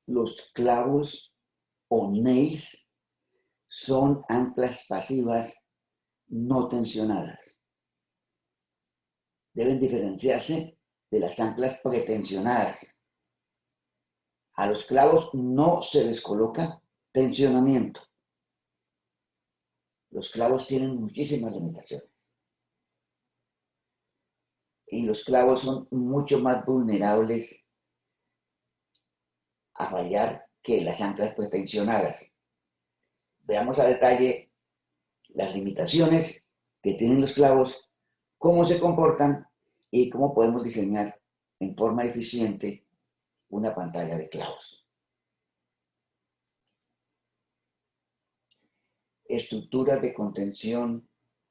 Los clavos o nails son anclas pasivas no tensionadas. Deben diferenciarse de las anclas pretensionadas. A los clavos no se les coloca tensionamiento. Los clavos tienen muchísimas limitaciones. Y los clavos son mucho más vulnerables a fallar que las anclas pretensionadas. Veamos a detalle las limitaciones que tienen los clavos, cómo se comportan y cómo podemos diseñar en forma eficiente una pantalla de clavos. Estructuras de contención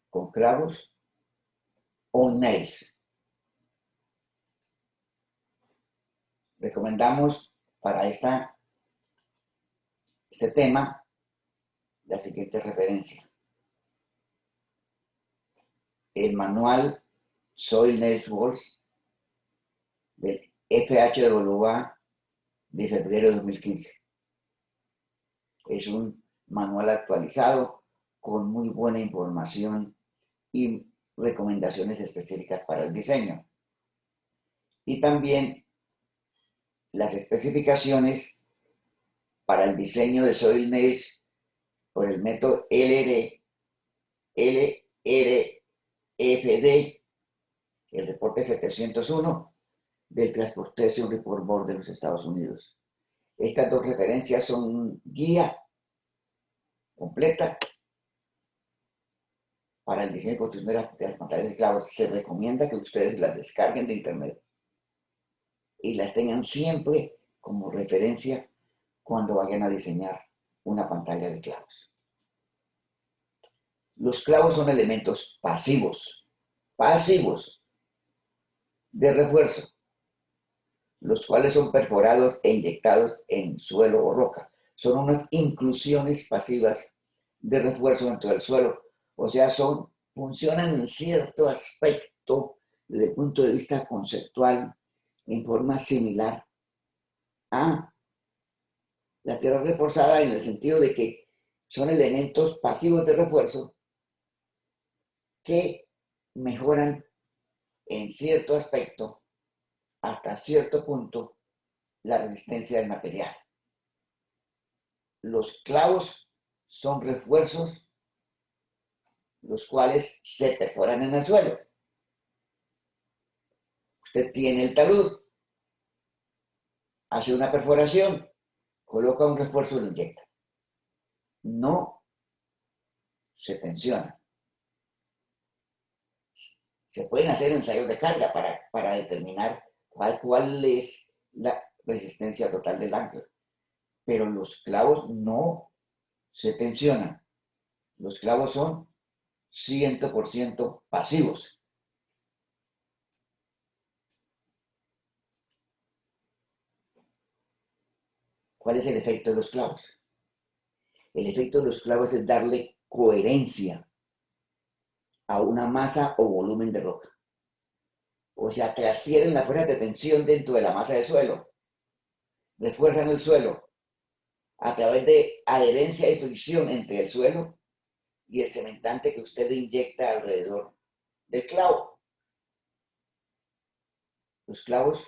con clavos o nails. Recomendamos para este tema la siguiente referencia. El manual Soil Nails Works del FHWA de febrero de 2015. Es un manual actualizado con muy buena información y recomendaciones específicas para el diseño. Y también las especificaciones para el diseño de soil nails por el método LRFD, el reporte 701 del Transportation Report Board de los Estados Unidos. Estas dos referencias son guía completa para el diseño y construcción de las pantallas de clavos. Se recomienda que ustedes las descarguen de internet y las tengan siempre como referencia cuando vayan a diseñar una pantalla de clavos. Los clavos son elementos pasivos de refuerzo, los cuales son perforados e inyectados en suelo o roca. Son unas inclusiones pasivas de refuerzo dentro del suelo. O sea, funcionan en cierto aspecto desde el punto de vista conceptual en forma similar a la tierra reforzada, en el sentido de que son elementos pasivos de refuerzo que mejoran en cierto aspecto, hasta cierto punto, la resistencia del material. Los clavos son refuerzos los cuales se perforan en el suelo. Usted tiene el talud, hace una perforación, coloca un refuerzo y lo inyecta. No se tensiona. Se pueden hacer ensayos de carga para determinar cuál es la resistencia total del ancla. Pero los clavos no se tensionan. Los clavos son 100% pasivos. ¿Cuál es el efecto de los clavos? El efecto de los clavos es darle coherencia a una masa o volumen de roca. O sea, transfieren la fuerza de tensión dentro de la masa de suelo, refuerzan el suelo a través de adherencia y fricción entre el suelo y el cementante que usted inyecta alrededor del clavo. Los clavos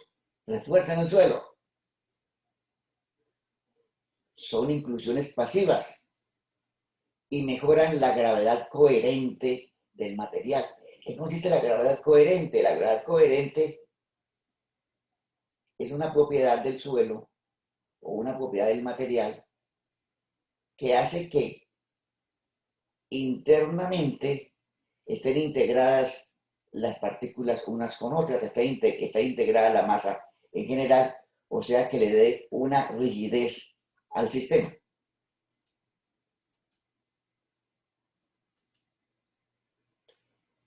refuerzan el suelo. Son inclusiones pasivas y mejoran la gravedad coherente del material. ¿Qué consiste la gravedad coherente? La gravedad coherente es una propiedad del suelo o una propiedad del material que hace que internamente estén integradas las partículas unas con otras, está integrada la masa en general, o sea que le dé una rigidez al sistema.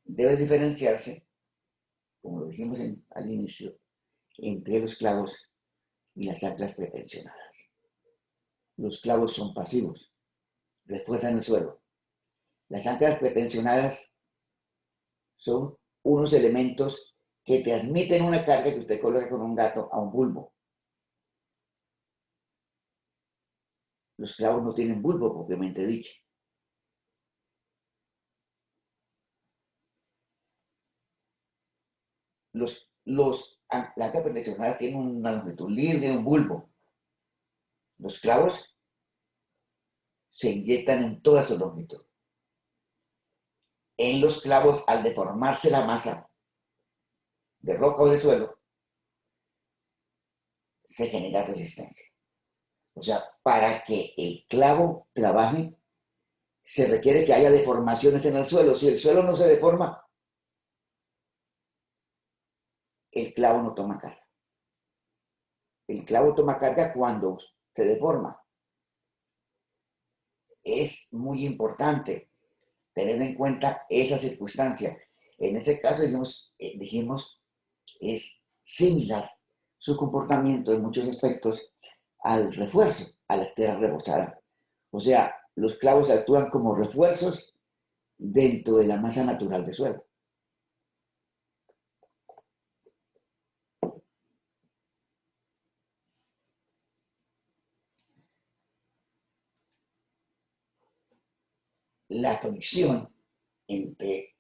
Debe diferenciarse, como lo dijimos al inicio, entre los clavos y las anclas pretensionadas. Los clavos son pasivos, refuerzan el suelo. Las anclas pretensionadas son unos elementos que transmiten una carga que usted coloca con un gato a un bulbo. Los clavos no tienen bulbo, propiamente dicho. Las anclas pretensionadas tienen una longitud libre, un bulbo. Los clavos se inyectan en toda su longitud. En los clavos, al deformarse la masa de roca o de suelo, se genera resistencia. O sea, para que el clavo trabaje, se requiere que haya deformaciones en el suelo. Si el suelo no se deforma, el clavo no toma carga. El clavo toma carga cuando se deforma. Es muy importante tener en cuenta esa circunstancia. En ese caso, dijimos, es similar su comportamiento en muchos aspectos al refuerzo, a la estera reforzada. O sea, los clavos actúan como refuerzos dentro de la masa natural del suelo. La fricción entre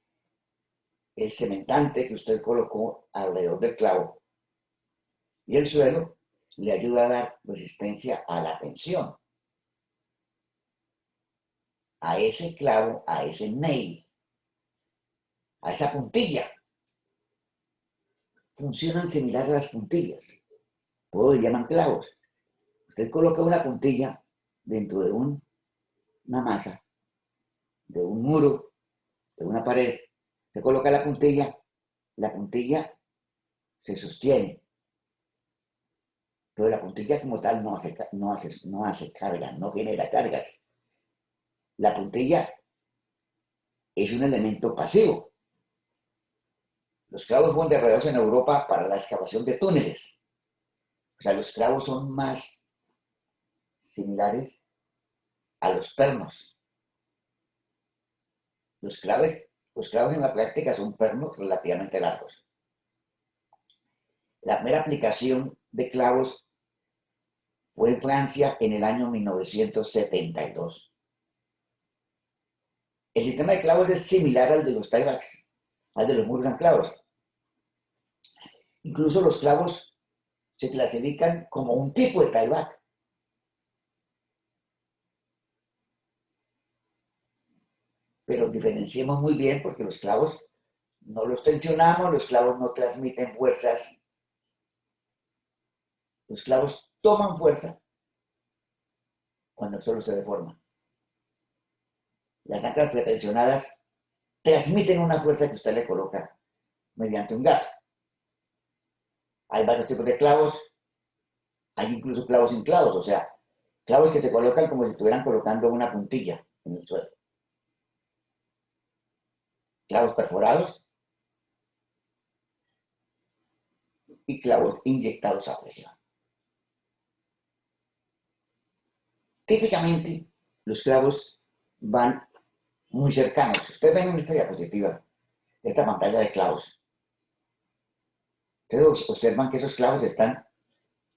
el cementante que usted colocó alrededor del clavo y el suelo le ayuda a dar resistencia a la tensión, a ese clavo, a ese nail, a esa puntilla. Funcionan similar a las puntillas. Todos le llaman clavos. Usted coloca una puntilla dentro de una masa, de un muro, de una pared. Usted coloca la puntilla se sostiene. Pero la puntilla como tal no hace carga, no genera cargas. La puntilla es un elemento pasivo. Los clavos fueron desarrollados en Europa para la excavación de túneles. O sea, los clavos son más similares a los pernos. Los clavos en la práctica son pernos relativamente largos. La primera aplicación de clavos fue en Francia en el año 1972. El sistema de clavos es similar al de los tiebacks, al de los muros anclados. Incluso los clavos se clasifican como un tipo de tieback. Pero diferenciemos muy bien porque los clavos no los tensionamos, los clavos no transmiten fuerzas. Los clavos toman fuerza cuando el suelo se deforma. Las anclas pretensionadas transmiten una fuerza que usted le coloca mediante un gato. Hay varios tipos de clavos, hay incluso clavos sin clavos, o sea, clavos que se colocan como si estuvieran colocando una puntilla en el suelo. Clavos perforados y clavos inyectados a presión. Típicamente, los clavos van muy cercanos. Si ustedes ven en esta diapositiva, esta pantalla de clavos, ustedes observan que esos clavos están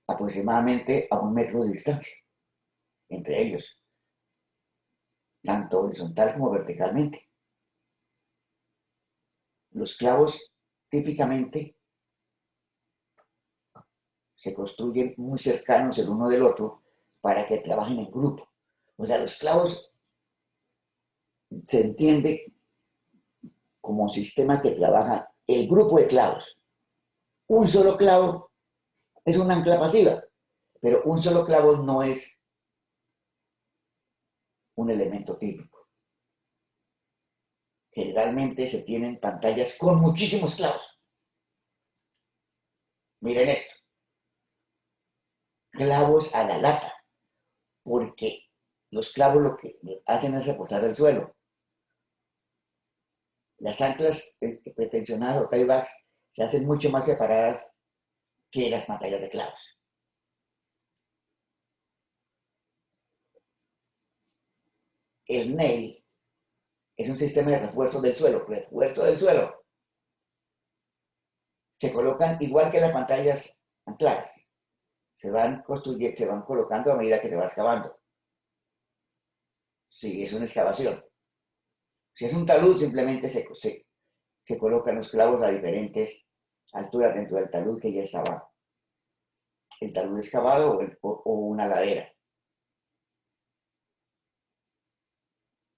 aproximadamente a 1 metro de distancia entre ellos, tanto horizontal como verticalmente. Los clavos típicamente se construyen muy cercanos el uno del otro para que trabajen en grupo. O sea, los clavos se entiende como un sistema que trabaja el grupo de clavos. Un solo clavo es una ancla pasiva, pero un solo clavo no es un elemento típico. Generalmente se tienen pantallas con muchísimos clavos. Miren esto. Clavos a la lata, porque los clavos lo que hacen es reforzar el suelo. Las anclas pretensionadas o tiebacks se hacen mucho más separadas que las pantallas de clavos. El nail es un sistema de refuerzo del suelo. Refuerzo del suelo. Se colocan igual que las pantallas ancladas. Se van colocando a medida que se va excavando. Sí, es una excavación. Si es un talud, simplemente se colocan los clavos a diferentes alturas dentro del talud que ya estaba el talud excavado o una ladera.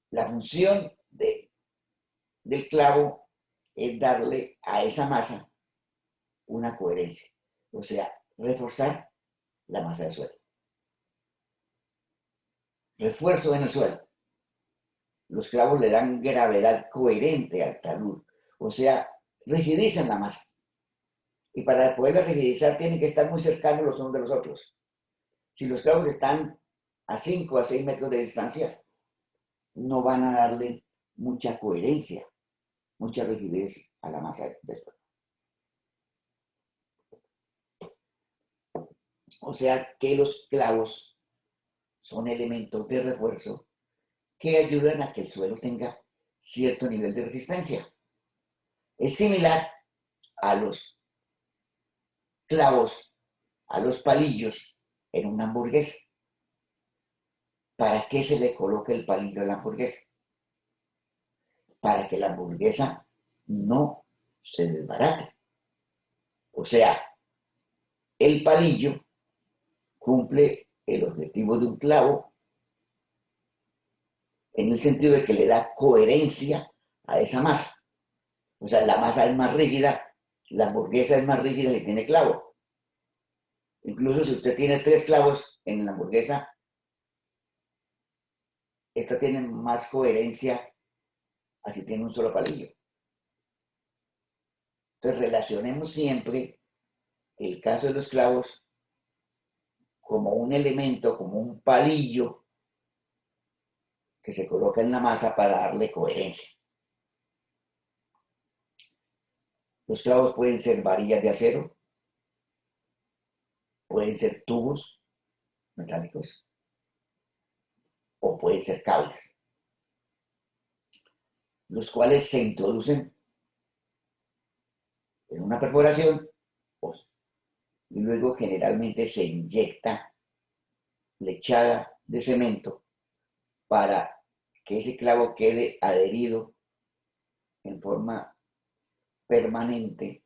La función del clavo es darle a esa masa una coherencia, o sea, reforzar la masa del suelo. Refuerzo en el suelo. Los clavos le dan gravedad coherente al talud, o sea, rigidizan la masa. Y para poderla rigidizar tienen que estar muy cercanos los unos de los otros. Si los clavos están a 5 a 6 metros de distancia, no van a darle mucha coherencia, mucha rigidez a la masa del suelo. O sea que los clavos son elementos de refuerzo que ayudan a que el suelo tenga cierto nivel de resistencia. Es similar a los clavos, a los palillos en una hamburguesa. ¿Para qué se le coloca el palillo a la hamburguesa? Para que la hamburguesa no se desbarate. O sea, el palillo cumple el objetivo de un clavo en el sentido de que le da coherencia a esa masa. O sea, la masa es más rígida, la hamburguesa es más rígida si tiene clavo. Incluso si usted tiene 3 clavos en la hamburguesa, esta tiene más coherencia a si tiene un solo palillo. Entonces relacionemos siempre el caso de los clavos como un elemento, como un palillo que se coloca en la masa para darle coherencia. Los clavos pueden ser varillas de acero, pueden ser tubos metálicos o pueden ser cables, los cuales se introducen en una perforación y luego generalmente se inyecta lechada de cemento para que ese clavo quede adherido en forma permanente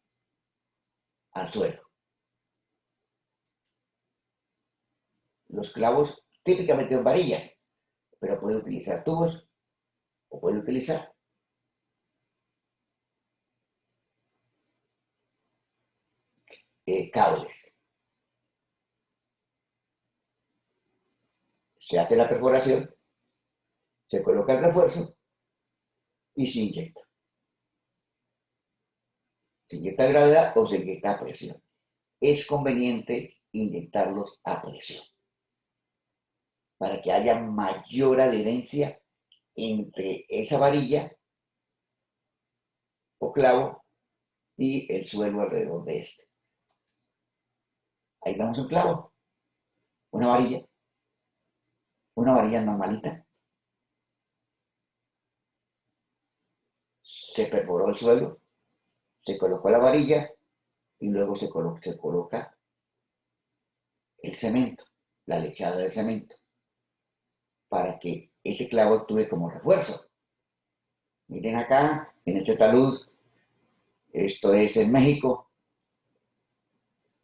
al suelo. Los clavos típicamente son varillas, pero puede utilizar tubos o puede utilizar cables. Se hace la perforación, se coloca el refuerzo y se inyecta. Se inyecta gravedad o se inyecta a presión. Es conveniente inyectarlos a presión para que haya mayor adherencia entre esa varilla o clavo y el suelo alrededor de este. Ahí vemos un clavo, una varilla normalita. Se perforó el suelo, se colocó la varilla y luego se coloca el cemento, la lechada de cemento, para que ese clavo actúe como refuerzo. Miren acá, en este talud, esto es en México,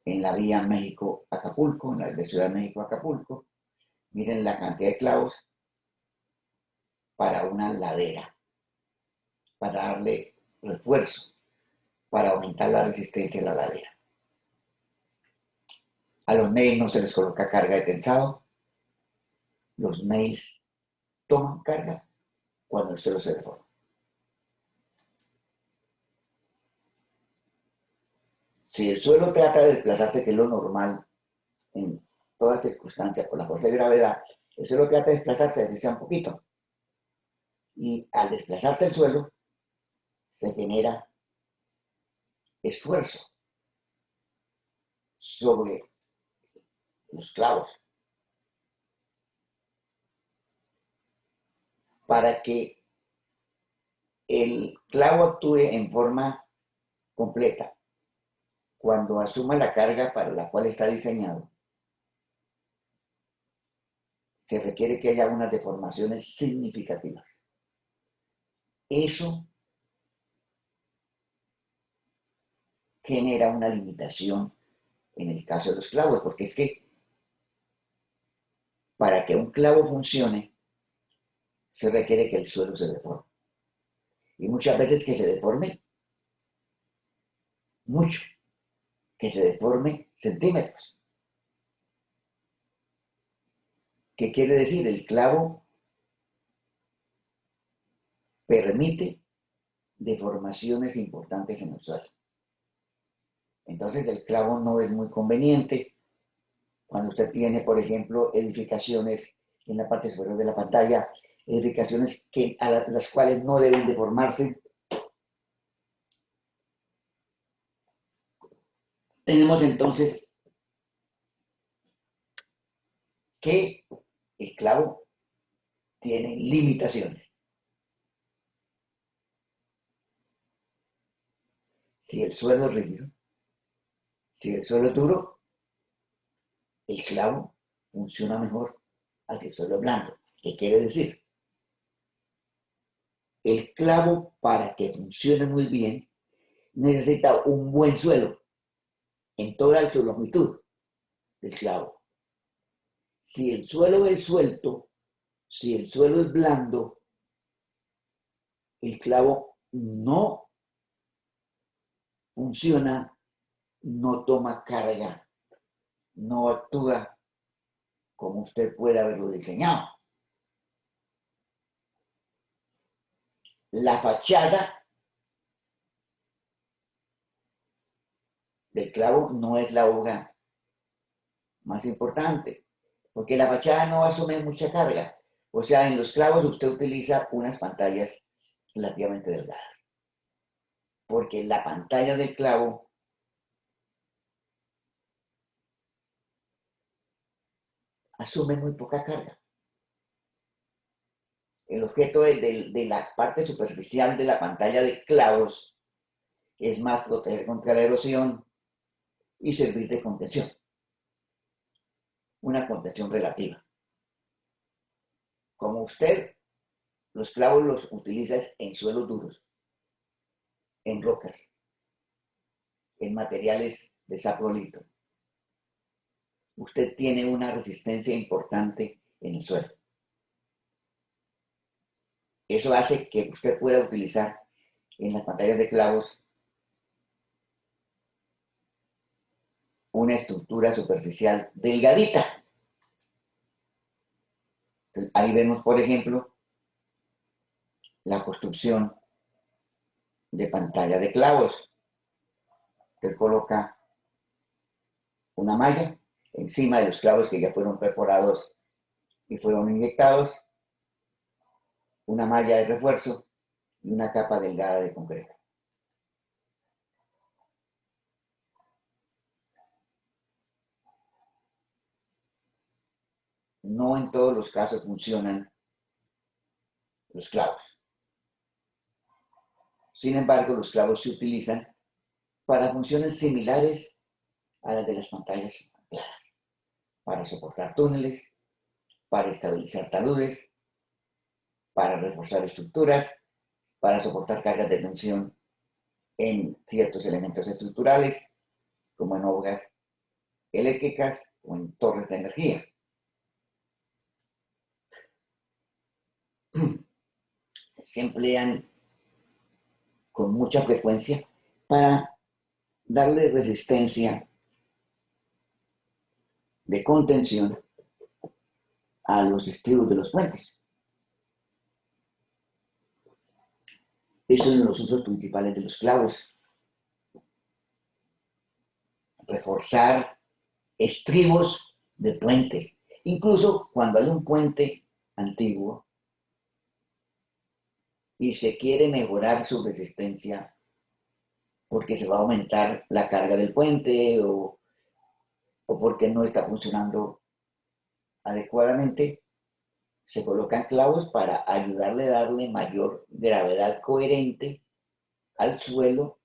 en la vía México-Acapulco, en la Ciudad de México-Acapulco. Miren la cantidad de clavos para una ladera, para darle refuerzo, para aumentar la resistencia de la ladera. A los nails no se les coloca carga de tensado. Los nails toman carga cuando el suelo se deforma. Si el suelo trata de desplazarse, que es lo normal en todas circunstancias por la fuerza de gravedad, el suelo trata de desplazarse, así sea un poquito. Y al desplazarse el suelo, se genera esfuerzo sobre los clavos para que el clavo actúe en forma completa cuando asuma la carga para la cual está diseñado. se requiere que haya unas deformaciones significativas. Eso genera una limitación en el caso de los clavos, porque es que para que un clavo funcione, se requiere que el suelo se deforme. Y muchas veces que se deforme mucho, que se deforme centímetros. ¿Qué quiere decir? El clavo permite deformaciones importantes en el suelo. Entonces el clavo no es muy conveniente cuando usted tiene, por ejemplo, edificaciones en la parte superior de la pantalla, edificaciones a las cuales no deben deformarse. Tenemos entonces que el clavo tiene limitaciones. Si el suelo es rígido, si el suelo es duro, el clavo funciona mejor al que el suelo es blando. ¿Qué quiere decir? El clavo, para que funcione muy bien, necesita un buen suelo en toda la longitud del clavo. Si el suelo es suelto, si el suelo es blando, el clavo no funciona, no toma carga, no actúa como usted puede haberlo diseñado. La fachada del clavo no es la hoja más importante, porque la fachada no asume mucha carga. O sea, en los clavos usted utiliza unas pantallas relativamente delgadas, porque la pantalla del clavo asume muy poca carga. El objeto de la parte superficial de la pantalla de clavos es más proteger contra la erosión y servir de contención. Una contención relativa. Como usted los clavos los utiliza en suelos duros, en rocas, en materiales de saprolito, usted tiene una resistencia importante en el suelo. Eso hace que usted pueda utilizar en las pantallas de clavos una estructura superficial delgadita. Ahí vemos, por ejemplo, la construcción de pantalla de clavos. Usted coloca una malla encima de los clavos que ya fueron perforados y fueron inyectados, una malla de refuerzo y una capa delgada de concreto. No en todos los casos funcionan los clavos. Sin embargo, los clavos se utilizan para funciones similares a las de las pantallas planas, para soportar túneles, para estabilizar taludes, para reforzar estructuras, para soportar cargas de tensión en ciertos elementos estructurales, como en obras eléctricas o en torres de energía. Se emplean con mucha frecuencia para darle resistencia de contención a los estribos de los puentes. Esos son los usos principales de los clavos. Reforzar estribos de puentes. Incluso cuando hay un puente antiguo y se quiere mejorar su resistencia porque se va a aumentar la carga del puente o porque no está funcionando adecuadamente, se colocan clavos para ayudarle a darle mayor gravedad coherente al suelo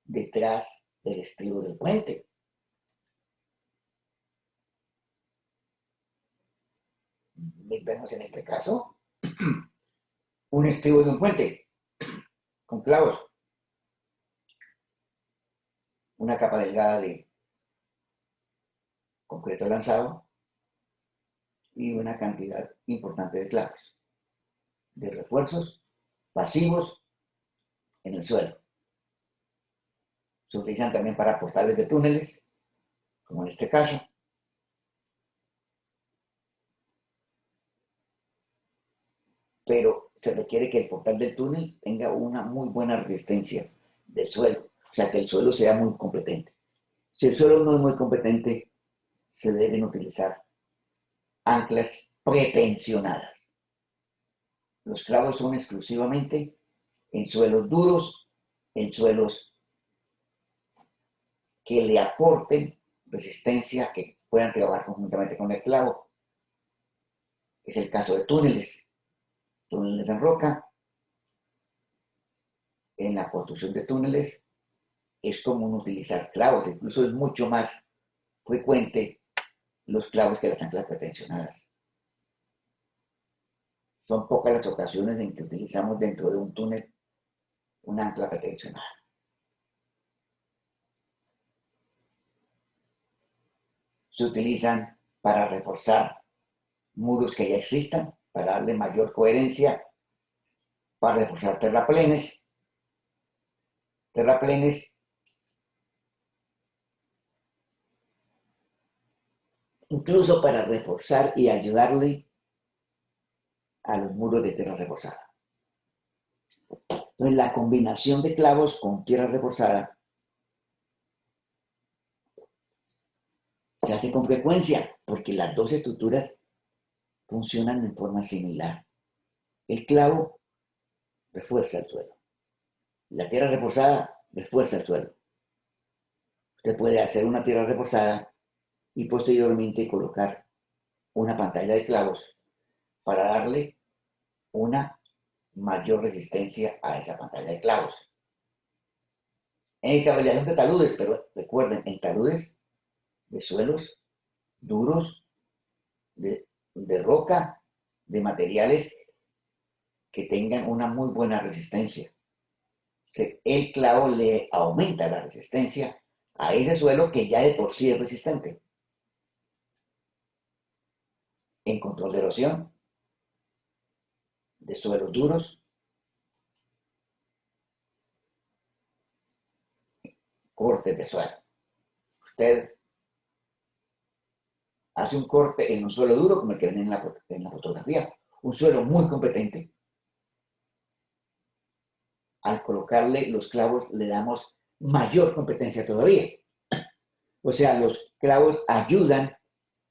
detrás del estribo del puente. Vemos en este caso un estribo de un puente con clavos, una capa delgada de concreto lanzado y una cantidad importante de clavos, de refuerzos pasivos en el suelo. Se utilizan también para portales de túneles, como en este caso. Pero se requiere que el portal del túnel tenga una muy buena resistencia del suelo, o sea, que el suelo sea muy competente. Si el suelo no es muy competente, se deben utilizar anclas pretensionadas. Los clavos son exclusivamente en suelos duros, en suelos que le aporten resistencia, que puedan trabajar conjuntamente con el clavo. Es el caso de túneles en roca. En la construcción de túneles es común utilizar clavos, incluso es mucho más frecuente los clavos que las anclas pretensionadas. Son pocas las ocasiones en que utilizamos dentro de un túnel una ancla pretensionada. Se utilizan para reforzar muros que ya existan, para darle mayor coherencia, para reforzar terraplenes incluso para reforzar y ayudarle a los muros de tierra reforzada. Entonces, la combinación de clavos con tierra reforzada se hace con frecuencia porque las dos estructuras funcionan en forma similar. El clavo refuerza el suelo. La tierra reforzada refuerza el suelo. Usted puede hacer una tierra reforzada y posteriormente colocar una pantalla de clavos para darle una mayor resistencia a esa pantalla de clavos. En estabilización de taludes, pero recuerden, en taludes de suelos duros, de roca, de materiales que tengan una muy buena resistencia. El clavo le aumenta la resistencia a ese suelo que ya de por sí es resistente. En control de erosión, de suelos duros, cortes de suelo. Usted hace un corte en un suelo duro, como el que ven en la fotografía, un suelo muy competente. Al colocarle los clavos le damos mayor competencia todavía. O sea, los clavos ayudan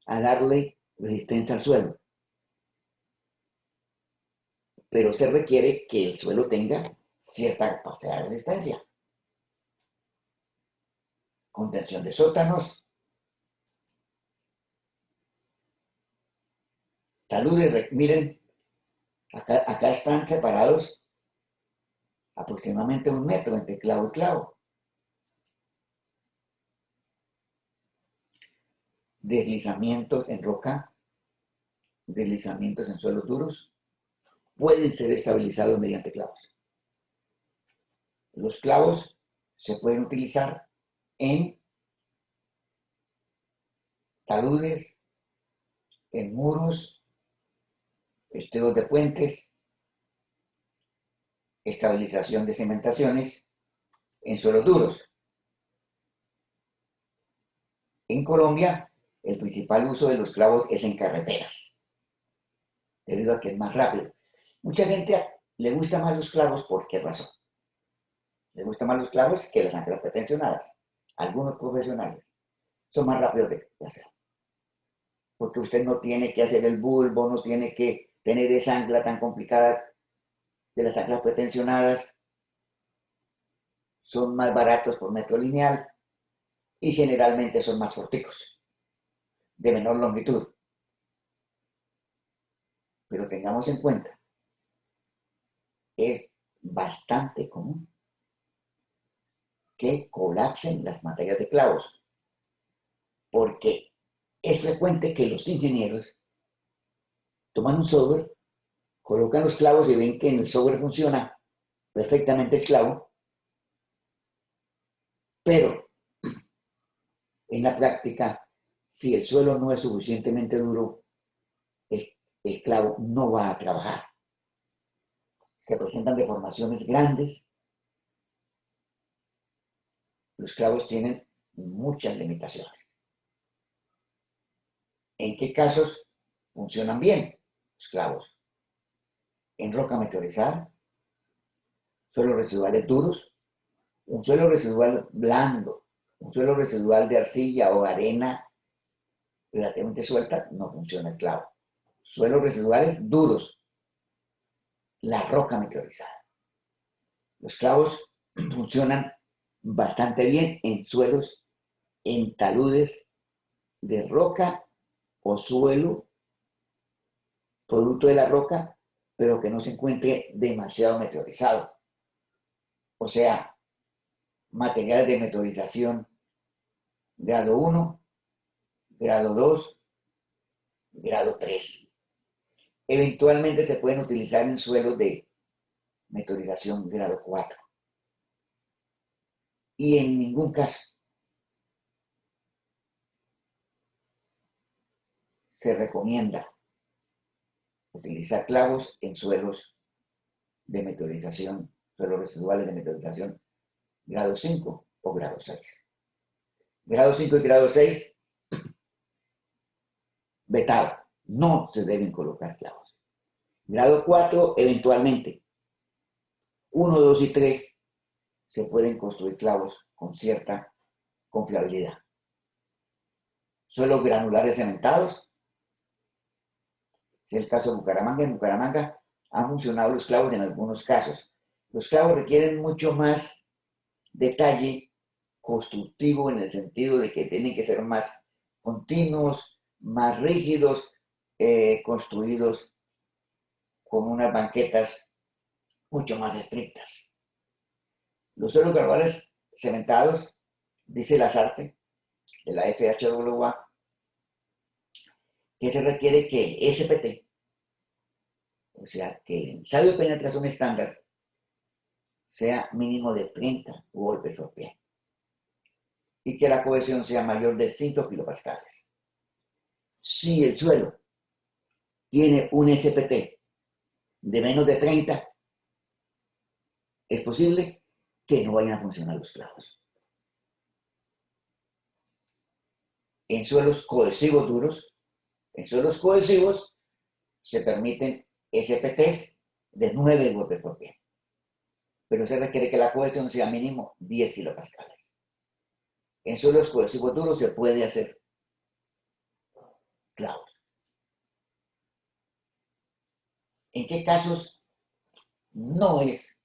a darle resistencia al suelo. Pero se requiere que el suelo tenga cierta capacidad de resistencia. Contención de sótanos, taludes, miren, acá están separados aproximadamente 1 metro entre clavo y clavo. Deslizamientos en roca, deslizamientos en suelos duros, pueden ser estabilizados mediante clavos. Los clavos se pueden utilizar en taludes, en muros, estribos de puentes, estabilización de cimentaciones en suelos duros. En Colombia, el principal uso de los clavos es en carreteras, debido a que es más rápido. Mucha gente le gusta más los clavos, ¿por qué razón? Le gustan más los clavos que las anclas pretensionadas. Algunos profesionales son más rápidos de hacer. Porque usted no tiene que hacer el bulbo, no tiene que tener esa ancla tan complicada de las anclas pretensionadas. Son más baratos por metro lineal y generalmente son más corticos, de menor longitud. Pero tengamos en cuenta, es bastante común que colapsen las materias de clavos, porque es frecuente que los ingenieros toman un software, colocan los clavos y ven que en el software funciona perfectamente el clavo, pero en la práctica, si el suelo no es suficientemente duro, el, el clavo no va a trabajar. Se presentan deformaciones grandes. Los clavos tienen muchas limitaciones. ¿En qué casos funcionan bien los clavos? En roca meteorizada, suelos residuales duros, un suelo residual blando, un suelo residual de arcilla o arena relativamente suelta, no funciona el clavo. Suelos residuales duros, la roca meteorizada. Los clavos funcionan bastante bien en suelos, en taludes de roca o suelo, producto de la roca, pero que no se encuentre demasiado meteorizado. O sea, materiales de meteorización grado 1, grado 2, grado 3. Eventualmente se pueden utilizar en suelos de meteorización grado 4. Y en ningún caso se recomienda utilizar clavos en suelos de meteorización, suelos residuales de meteorización grado 5 o grado 6. Grado 5 y grado 6, vetado. No se deben colocar clavos. Grado 4, eventualmente. 1, 2 y 3 se pueden construir clavos con cierta confiabilidad. Suelos granulares cementados. Es el caso de Bucaramanga. En Bucaramanga han funcionado los clavos en algunos casos. Los clavos requieren mucho más detalle constructivo en el sentido de que tienen que ser más continuos, más rígidos, construidos con unas banquetas mucho más estrictas. Los suelos granulares cementados, dice Lazarte, de la FHWA, que se requiere que el SPT, o sea, que el ensayo de penetración estándar, sea mínimo de 30 golpes por pie y que la cohesión sea mayor de 5 kilopascales. Si el suelo tiene un SPT de menos de 30, es posible que no vayan a funcionar los clavos. En suelos cohesivos duros, en suelos cohesivos se permiten SPTs de 9 golpes por pie, pero se requiere que la cohesión sea mínimo 10 kilopascales. En suelos cohesivos duros se puede hacer clavos. ¿En qué casos no es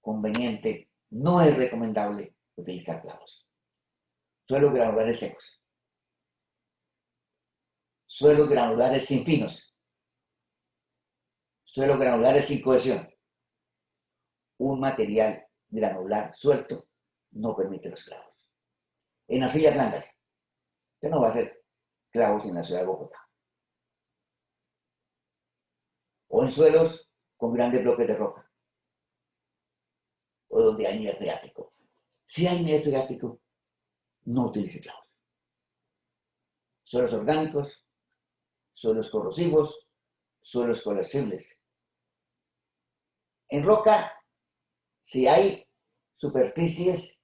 conveniente, no es recomendable utilizar clavos? Suelos granulares secos, suelos granulares sin finos, suelos granulares sin cohesión. Un material granular suelto no permite los clavos. En arcillas blancas, usted no va a hacer clavos en la ciudad de Bogotá. O en suelos con grandes bloques de roca, o donde hay nivel freático. Si hay nivel freático, no utilice clavos. Suelos orgánicos, suelos corrosivos, suelos coercibles. En roca, si hay superficies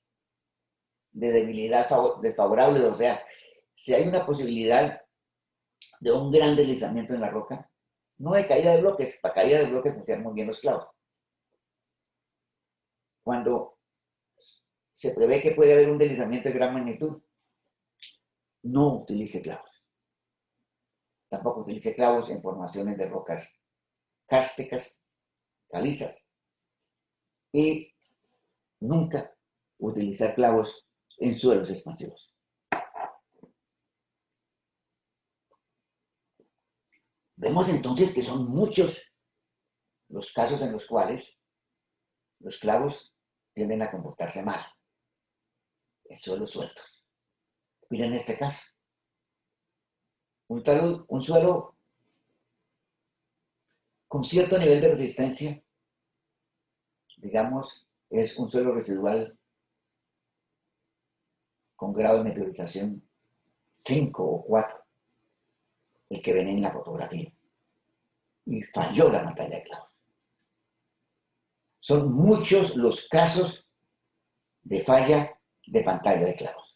de debilidad desfavorable, o sea, si hay una posibilidad de un gran deslizamiento en la roca, no de caída de bloques, para caída de bloques funcionan muy bien los clavos. Cuando se prevé que puede haber un deslizamiento de gran magnitud, no utilice clavos. Tampoco utilice clavos en formaciones de rocas kársticas, calizas. Y nunca utilizar clavos en suelos expansivos. Vemos entonces que son muchos los casos en los cuales los clavos tienden a comportarse mal en suelos sueltos. Miren este caso. Un suelo con cierto nivel de resistencia, digamos, es un suelo residual con grado de meteorización 5 o 4, el que ven en la fotografía. Y falló la pantalla de clavos. Son muchos los casos de falla de pantalla de clavos.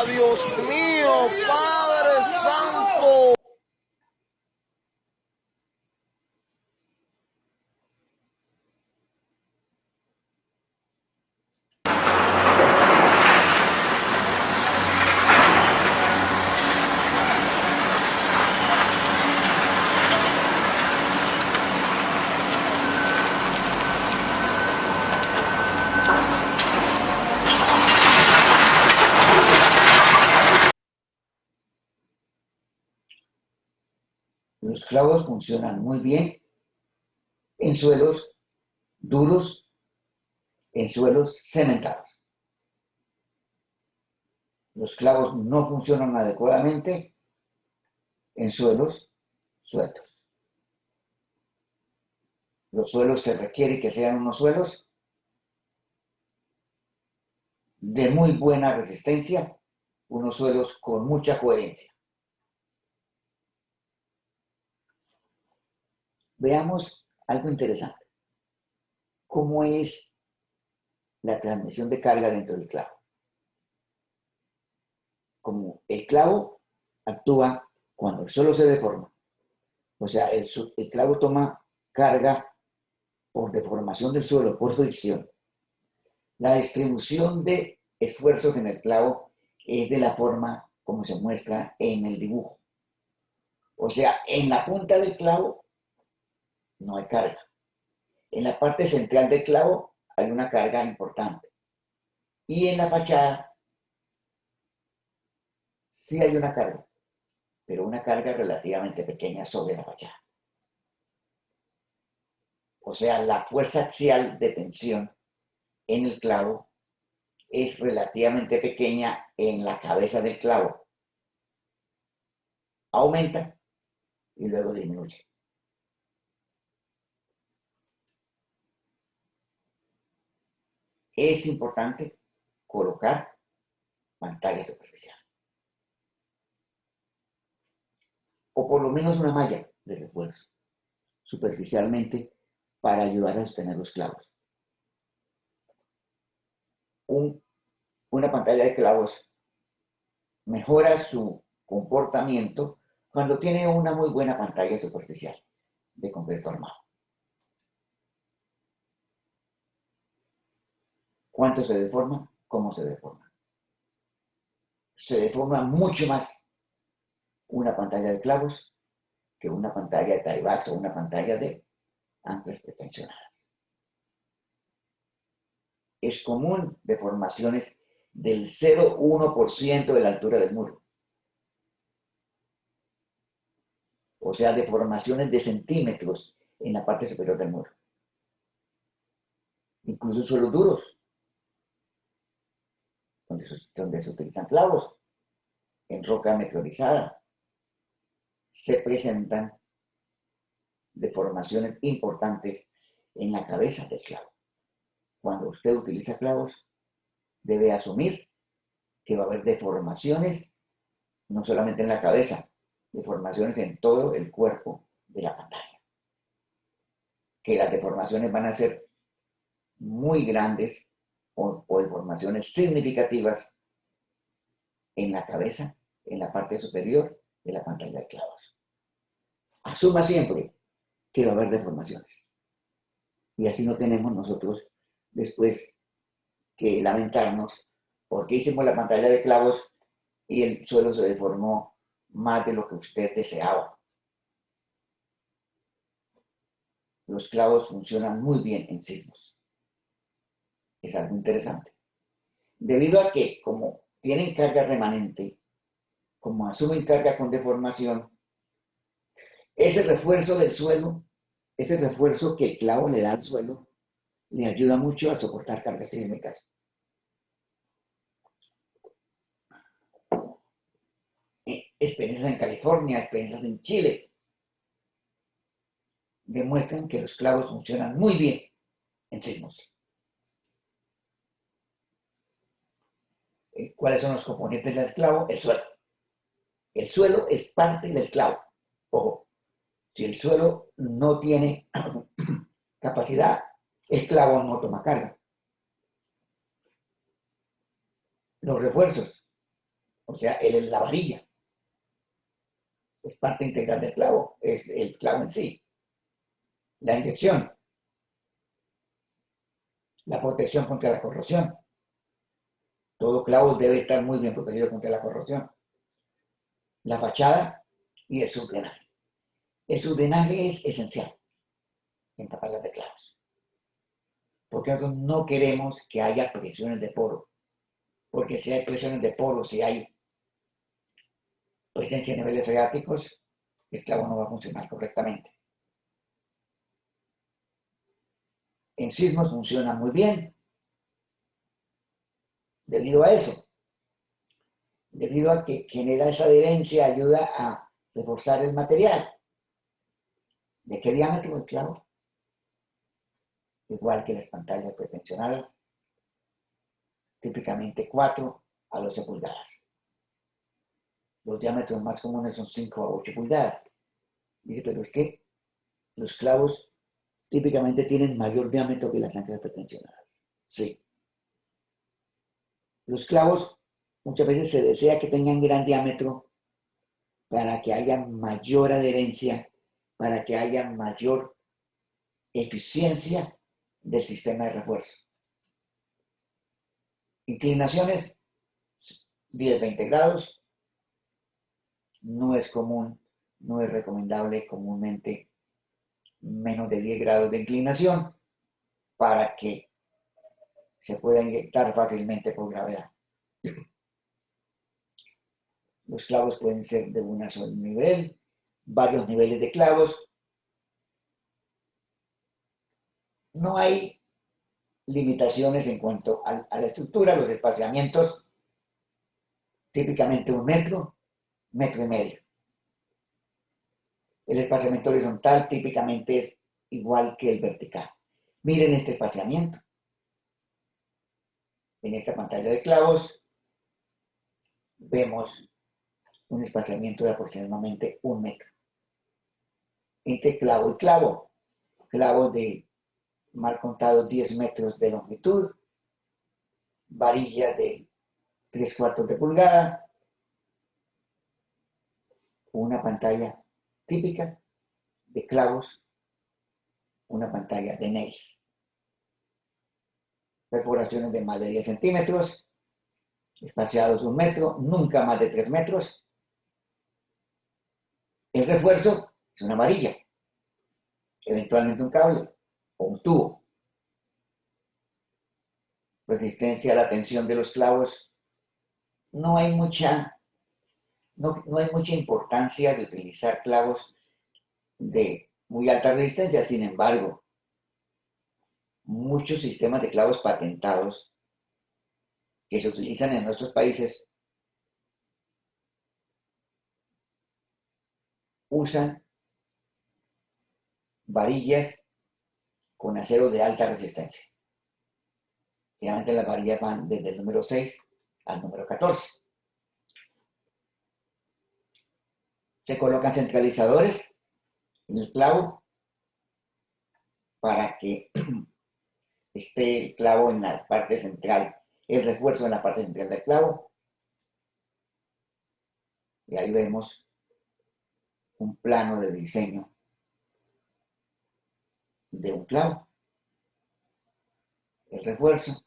Dios mío, Padre Santo. Los clavos funcionan muy bien en suelos duros, en suelos cementados. Los clavos no funcionan adecuadamente en suelos sueltos. Los suelos se requiere que sean unos suelos de muy buena resistencia, unos suelos con mucha coherencia. Veamos algo interesante. ¿Cómo es la transmisión de carga dentro del clavo? Como el clavo actúa cuando el suelo se deforma, o sea, el clavo toma carga por deformación del suelo, por fricción. La distribución de esfuerzos en el clavo es de la forma como se muestra en el dibujo. O sea, en la punta del clavo no hay carga. En la parte central del clavo hay una carga importante. Y en la fachada sí hay una carga, pero una carga relativamente pequeña sobre la fachada. O sea, la fuerza axial de tensión en el clavo es relativamente pequeña en la cabeza del clavo. Aumenta y luego disminuye. Es importante colocar pantalla superficial. O por lo menos una malla de refuerzo superficialmente para ayudar a sostener los clavos. Una pantalla de clavos mejora su comportamiento cuando tiene una muy buena pantalla superficial de concreto armado. ¿Cuánto se deforma? ¿Cómo se deforma? Se deforma mucho más una pantalla de clavos que una pantalla de tieback o una pantalla de anclas pretensionadas. Es común deformaciones del 0,1% de la altura del muro. O sea, deformaciones de centímetros en la parte superior del muro. Incluso en suelos duros, donde se utilizan clavos, en roca meteorizada, se presentan deformaciones importantes en la cabeza del clavo. Cuando usted utiliza clavos, debe asumir que va a haber deformaciones, no solamente en la cabeza, deformaciones en todo el cuerpo de la pantalla. Que las deformaciones van a ser muy grandes o deformaciones significativas en la cabeza, en la parte superior de la pantalla de clavos. Asuma siempre que va a haber deformaciones. Y así no tenemos nosotros después que lamentarnos porque hicimos la pantalla de clavos y el suelo se deformó más de lo que usted deseaba. Los clavos funcionan muy bien en sismos. Es algo interesante. Debido a que, como tienen carga remanente, como asumen carga con deformación, ese refuerzo del suelo, ese refuerzo que el clavo le da al suelo, le ayuda mucho a soportar cargas sísmicas. Experiencias en California, experiencias en Chile, demuestran que los clavos funcionan muy bien en sismos. ¿Cuáles son los componentes del clavo? El suelo. El suelo es parte del clavo. Ojo, si el suelo no tiene capacidad, el clavo no toma carga. Los refuerzos, o sea, la varilla, es parte integral del clavo, es el clavo en sí. La inyección, la protección contra la corrosión. Todo clavo debe estar muy bien protegido contra la corrosión. La fachada y el subdrenaje. El subdrenaje es esencial en tapadas de clavos, porque nosotros no queremos que haya presiones de poro, porque si hay presiones de poro, si hay presencia de niveles freáticos, el clavo no va a funcionar correctamente. En sismos funciona muy bien, debido a eso, debido a que genera esa adherencia, ayuda a reforzar el material. ¿De qué diámetro el clavo? Igual que las pantallas pretensionadas, típicamente 4 a 12 pulgadas. Los diámetros más comunes son 5 a 8 pulgadas. Dice, pero es que los clavos típicamente tienen mayor diámetro que las anclas pretensionadas. Sí. Los clavos muchas veces se desea que tengan gran diámetro para que haya mayor adherencia, para que haya mayor eficiencia del sistema de refuerzo. Inclinaciones 10-20 grados. No es común, no es recomendable comúnmente menos de 10 grados de inclinación para que se pueda inyectar fácilmente por gravedad. Los clavos pueden ser de un solo nivel, varios niveles de clavos. No hay limitaciones en cuanto a la estructura, los espaciamientos, típicamente 1 metro, 1,5 metros. El espaciamiento horizontal típicamente es igual que el vertical. Miren este espaciamiento. En esta pantalla de clavos vemos un espaciamiento de aproximadamente 1 metro. Entre clavo y clavo, clavos de mal contados 10 metros de longitud, varilla de 3/4 de pulgada, una pantalla típica de clavos, una pantalla de nails. Perforaciones de más de 10 centímetros, espaciados 1 metro, nunca más de 3 metros. El refuerzo es una varilla, eventualmente un cable o un tubo. Resistencia a la tensión de los clavos. No hay mucha importancia de utilizar clavos de muy alta resistencia. Sin embargo, muchos sistemas de clavos patentados que se utilizan en nuestros países usan varillas con acero de alta resistencia. Generalmente las varillas van desde el número 6 al número 14. Se colocan centralizadores en el clavo para que esté el clavo en la parte central, el refuerzo en la parte central del clavo. Y ahí vemos un plano de diseño de un clavo. El refuerzo,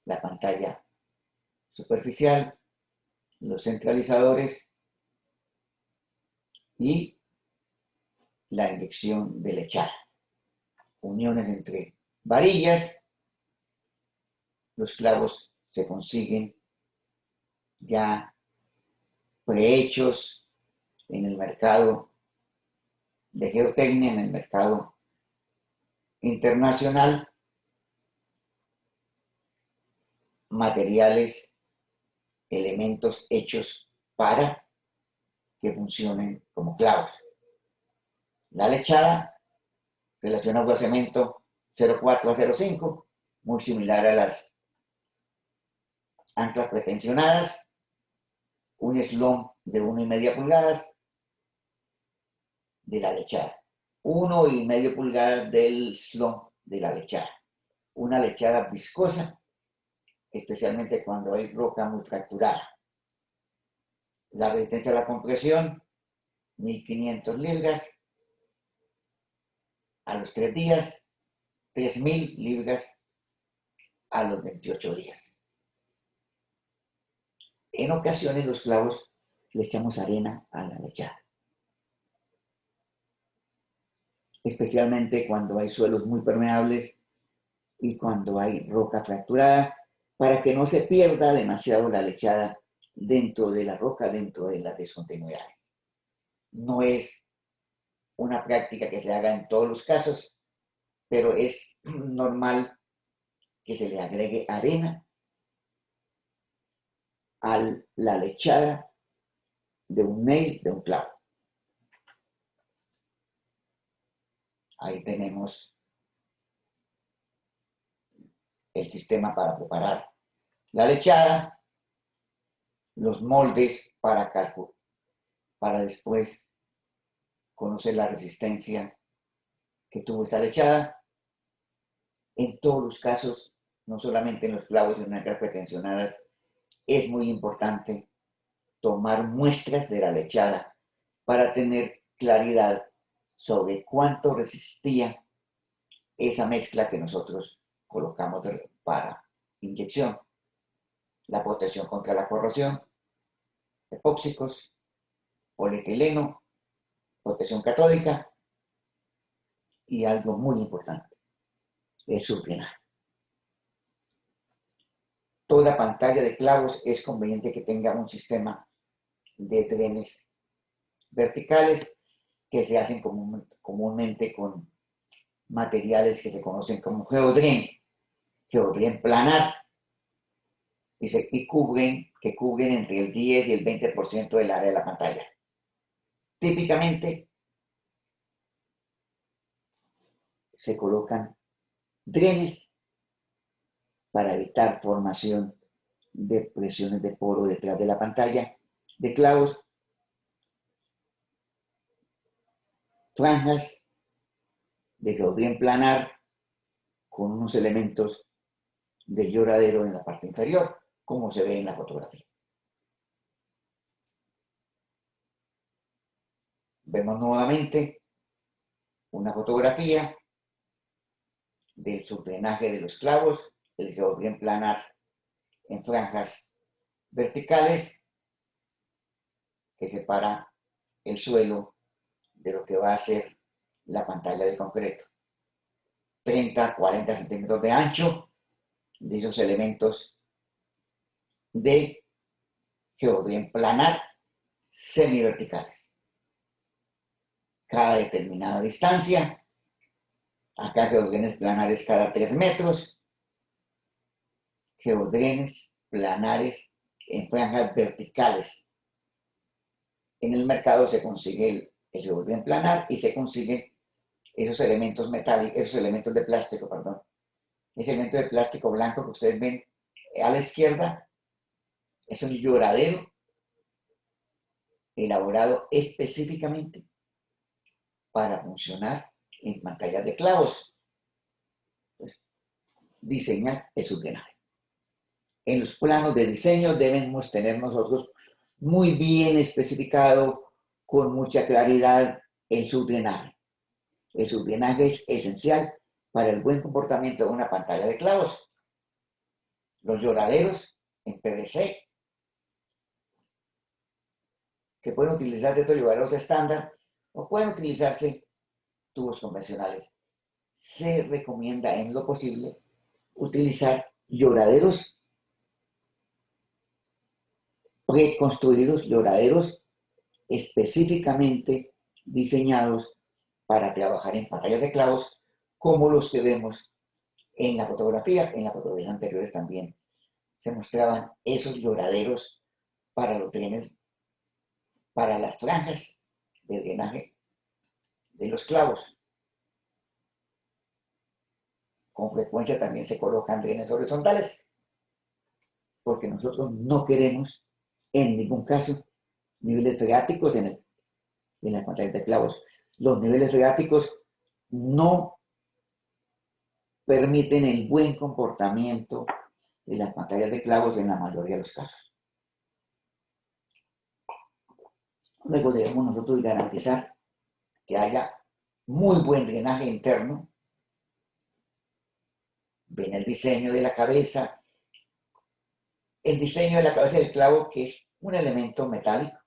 la pantalla superficial, los centralizadores y la inyección de lechada. Uniones entre varillas. Los clavos se consiguen ya prehechos en el mercado de geotecnia, en el mercado internacional, materiales, elementos hechos para que funcionen como clavos. La lechada, relación agua-cemento 0,4 a 0,5, muy similar a las anclas pretensionadas, un eslón de 1,5 pulgadas de la lechada, 1,5 pulgadas del eslón de la lechada, una lechada viscosa, especialmente cuando hay roca muy fracturada. La resistencia a la compresión, 1.500 libras a los 3 días, 3.000 libras a los 28 días. En ocasiones los clavos le echamos arena a la lechada, especialmente cuando hay suelos muy permeables y cuando hay roca fracturada, para que no se pierda demasiado la lechada dentro de la roca, dentro de las discontinuidades. No es una práctica que se haga en todos los casos, pero es normal que se le agregue arena a la lechada de un nail, de un clavo. Ahí tenemos el sistema para preparar la lechada, los moldes para calcular, para después conocer la resistencia que tuvo esta lechada. En todos los casos, no solamente en los clavos y en anclas pretensionadas, es muy importante tomar muestras de la lechada para tener claridad sobre cuánto resistía esa mezcla que nosotros colocamos para inyección. La protección contra la corrosión, epóxicos, polietileno, protección catódica y algo muy importante, el subdrenaje. Toda pantalla de clavos es conveniente que tenga un sistema de drenes verticales que se hacen comúnmente con materiales que se conocen como geodren planar, que cubren entre el 10 y el 20% del área de la pantalla. Típicamente se colocan drenes para evitar formación de presiones de poro detrás de la pantalla, de clavos, franjas de geodren planar con unos elementos de lloradero en la parte inferior, como se ve en la fotografía. Vemos nuevamente una fotografía del subdrenaje de los clavos, el geodren planar en franjas verticales que separa el suelo de lo que va a ser la pantalla de concreto. 30, 40 centímetros de ancho de esos elementos de geodren planar semiverticales. Cada determinada distancia, acá geodrenes planares cada 3 metros, geodrenes planares en franjas verticales. En el mercado se consigue el geodren planar y se consiguen esos elementos metálicos, esos elementos de plástico, perdón. Ese elemento de plástico blanco que ustedes ven a la izquierda es un lloradero elaborado específicamente para funcionar en pantallas de clavos. Pues, diseñar el subdrenaje. En los planos de diseño debemos tener nosotros muy bien especificado, con mucha claridad, el subdrenaje. El subdrenaje es esencial para el buen comportamiento de una pantalla de clavos. Los lloraderos en PVC, que pueden utilizarse estos lloraderos estándar o pueden utilizarse tubos convencionales. Se recomienda en lo posible utilizar lloraderos preconstruidos, lloraderos específicamente diseñados para trabajar en pantallas de clavos, como los que vemos en la fotografía. En las fotografías anteriores también se mostraban esos lloraderos para los drenes, para las franjas de drenaje de los clavos. Con frecuencia también se colocan drenes horizontales, porque nosotros no queremos en ningún caso niveles freáticos en las pantallas de clavos. Los niveles freáticos no permiten el buen comportamiento de las pantallas de clavos en la mayoría de los casos. Luego debemos nosotros garantizar que haya muy buen drenaje interno. Ven el diseño de la cabeza. El diseño de la cabeza del clavo, que es un elemento metálico,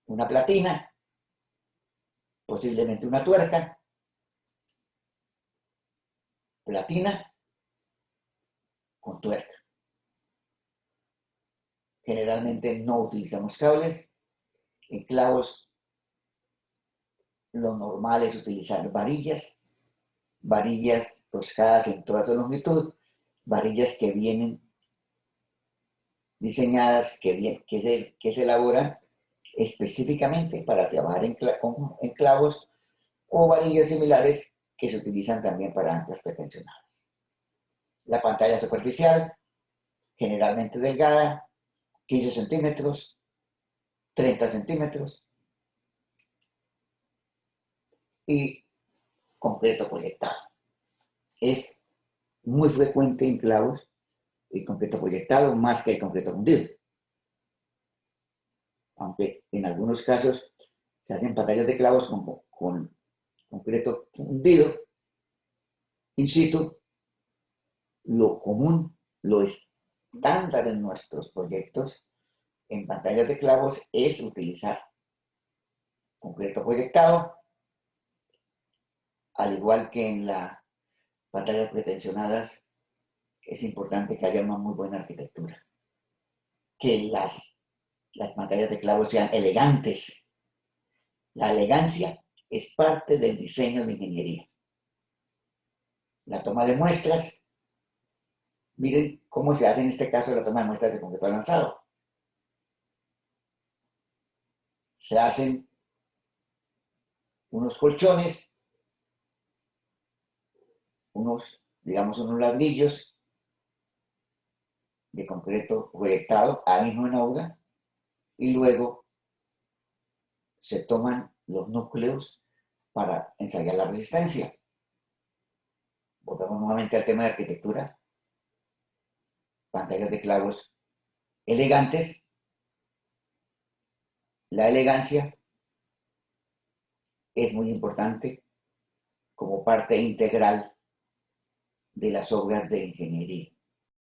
una platina, posiblemente una tuerca, platina con tuerca. Generalmente no utilizamos cables. En clavos lo normal es utilizar varillas toscadas en toda su longitud, varillas que vienen diseñadas, que se elaboran específicamente para trabajar en clavos, o varillas similares que se utilizan también para anclas pretensionadas. La pantalla superficial, generalmente delgada, 15 centímetros, 30 centímetros, y concreto proyectado. Es muy frecuente en clavos el concreto proyectado más que el concreto fundido. Aunque en algunos casos se hacen pantallas de clavos con concreto fundido in situ, lo común, lo estándar en nuestros proyectos en pantallas de clavos es utilizar concreto proyectado, al igual que en las pantallas pretensionadas. Es importante que haya una muy buena arquitectura, que las pantallas de clavos sean elegantes. La elegancia es parte del diseño de ingeniería. La toma de muestras, miren cómo se hace en este caso la toma de muestras de concreto lanzado. Se hacen unos colchones, unos ladrillos de concreto proyectado ahí mismo en aguda, y luego se toman los núcleos para ensayar la resistencia. Volvemos nuevamente al tema de arquitectura. Pantallas de clavos elegantes. La elegancia es muy importante como parte integral de las obras de ingeniería.